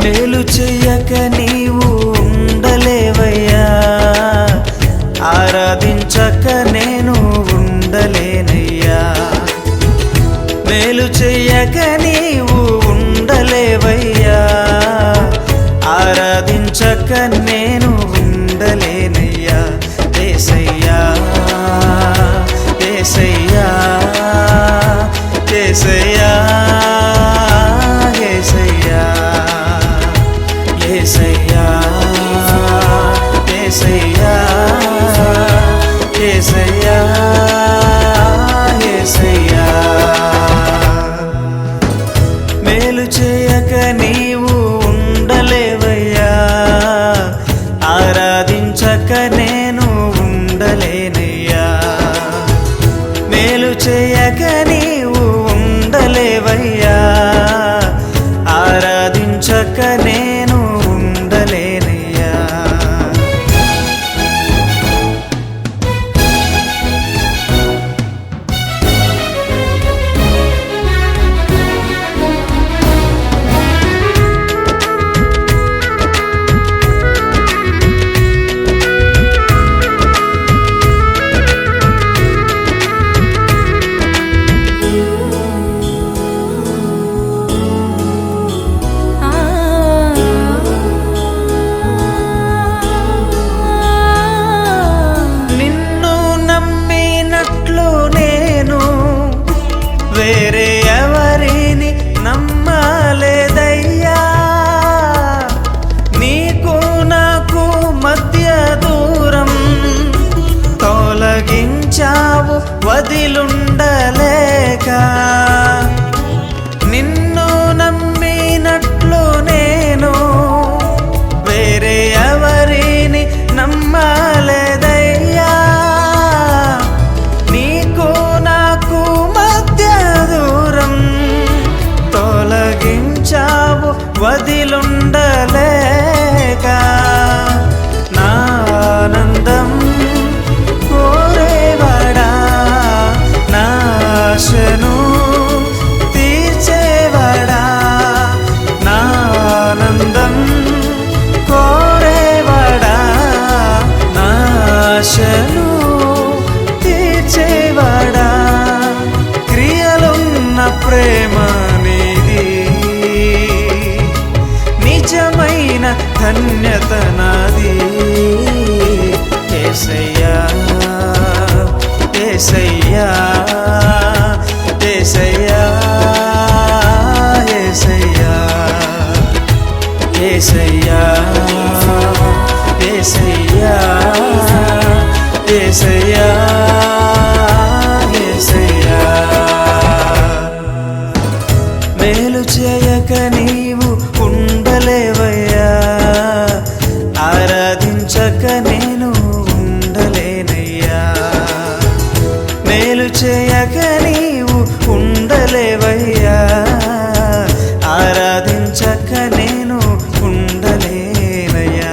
మేలు చెయ్యక నీవు ఉండలేవయ్యా, ఆరాధించక నేను ఉండలేనయ్యా. మేలు చెయ్యక నీవు ఉండలేవయ్యా, ఆరాధించక నేను ఉండలేనయ్యా. యేసయ్యా యేసయ్యా యేసయ్యా యేసయ్యా యేసయ్యా యేసయ్యా యేసయ్యా యేసయ్యా. మేలు చేయక నీవు ఉండలేవయ్యా, ఆరాధించక నేను ఉండలేనయ్యా. మేలు చేయక నీవు ఉండలేవయ్యా, ఆరాధించక నేను ఉండలేనయ్యా. వేరే ఎవరిని నమ్మలేదయ్యా, నీకు నాకు మధ్య దూరం తొలగించావు వదిలుండలేక. నిన్ను నమ్మినట్లు నేను వేరే ఎవరిని నమ్మలేదయ్యా, నీకు నాకు తొలగించావు వదిలుండలేక. నా ఆనందం కోరేవాడా, నా ఆశను తీర్చేవాడా, నా ఆనందం కోరేవాడా, నా ఆశను తీర్చేవాడా. క్రియలున్న ప్రేమ నిజమైన ధన్యత నాది. యేసయ్యా యేసయ్యా యేసయ్యా యేసయ్యా యేసయ్యా యేసయ్యా యేసయ్యా యేసయ్యా. మేలు చేయక నీవు ఉండలేవయ్యా, ఆరాధించక నేను ఉండలేనయ్యా. మేలు చేయక నీవు ఉండలేవయ్యా, ఆరాధించక నేను ఉండలేనయ్యా.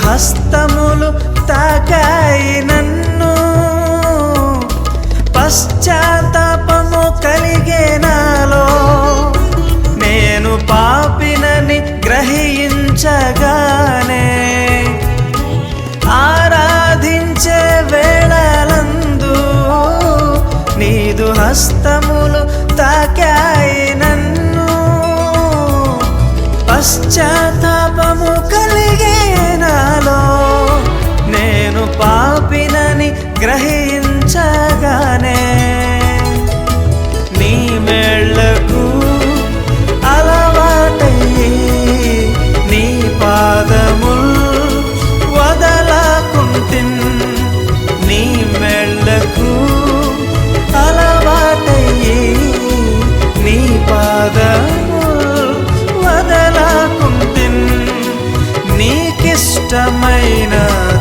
హస్తములు తాకాయి నన్ను, పశ్చాత్తాపము కలిగే నాలో. నేను పాపినని గ్రహించగానే ఆరాధించే వేళలందు నీదు హస్తములు తాకాయి నన్ను, పశ్చాత్తాపము గ్రహించగానే నీ మేళ్లకు అలవాటయ్యి నీ పాదముల్ వదలకుంటిన్ నీ మేళ్లకు అలవాటయ్యి నీ పాదముల్ వదలకుంటిన్ నీకిష్టమైన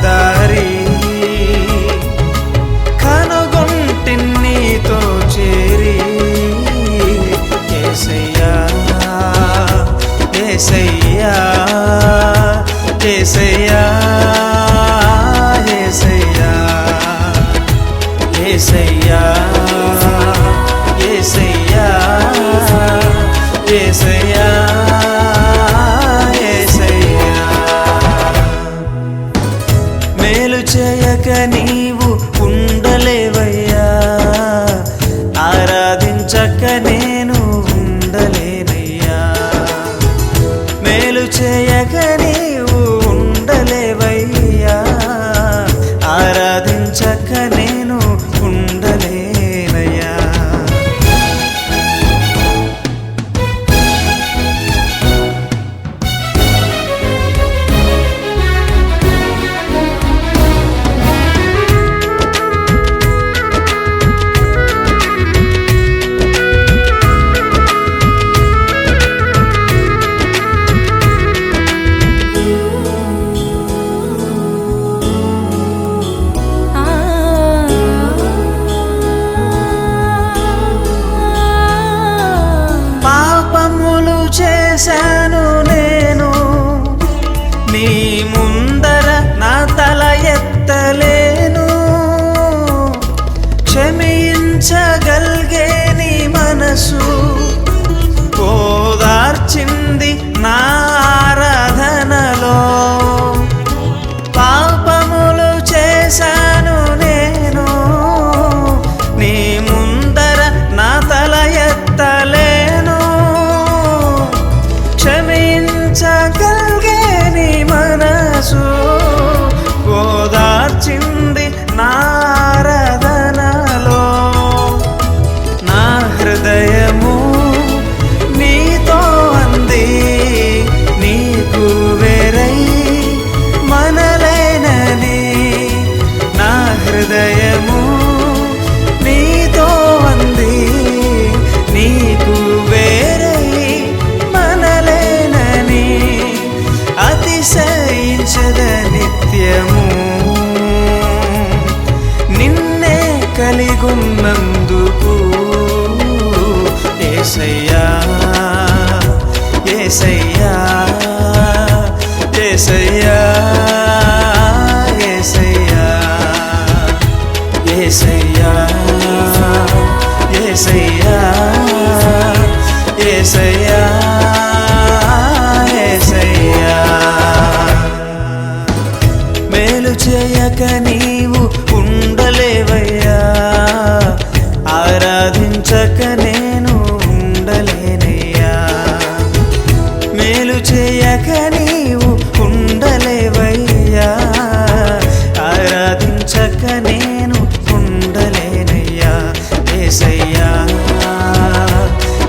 దారి కనుగొంటిన్ నీతో చేరి యేసయ్యా యేసయ్యా యేసయ్యా యేసయ్యా యేసయ్యా యేసయ్యా యేసయ్యా యేసయ్యా మేలు చేయక నీవు ఉండలేవయ్యా ఆరాధించక నేను ఉండలేనయ్యా మేలు చేయక నీవు ఉండలేవయ్యా ఆరాధించక నేను ఉండలేనయ్యా చేశాను నేను నీ ముందర నా తల ఎత్తలేను క్షమించగలిగే నీ మనసు ఓదార్చింది నా ఆరాధనలో పాపములు చేశాను నేను నీ ముందర నా తల ఎత్తలేను క్షమించగలిగే నీ మనసు ఓదార్చింది నా ఆరాధనలో నా హృదయము నీతో అంది నీకు వేరై మనలేనని నా హృదయము నీతో అంది నీకు వేరై మనలేనని అతిశయించద నిత్యము నిన్నే కలిగున్నందుకు యేసయ్యా యేసయ్యా యేసయ్యా యేసయ్యా యేసయ్యా యేసయ్యా యేసయ్యా యేసయ్యా మేలు చేయక నీవు ఉండలేవయ్యా ఆరాధించక నేను ఉండలేనయ్యా మేలు చేయక నీవు ఉండలేవయ్యా ఆరాధించక నేను ఉండలేనయ్యా యేసయ్యా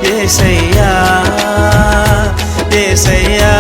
యేసయ్యా యేసయ్యా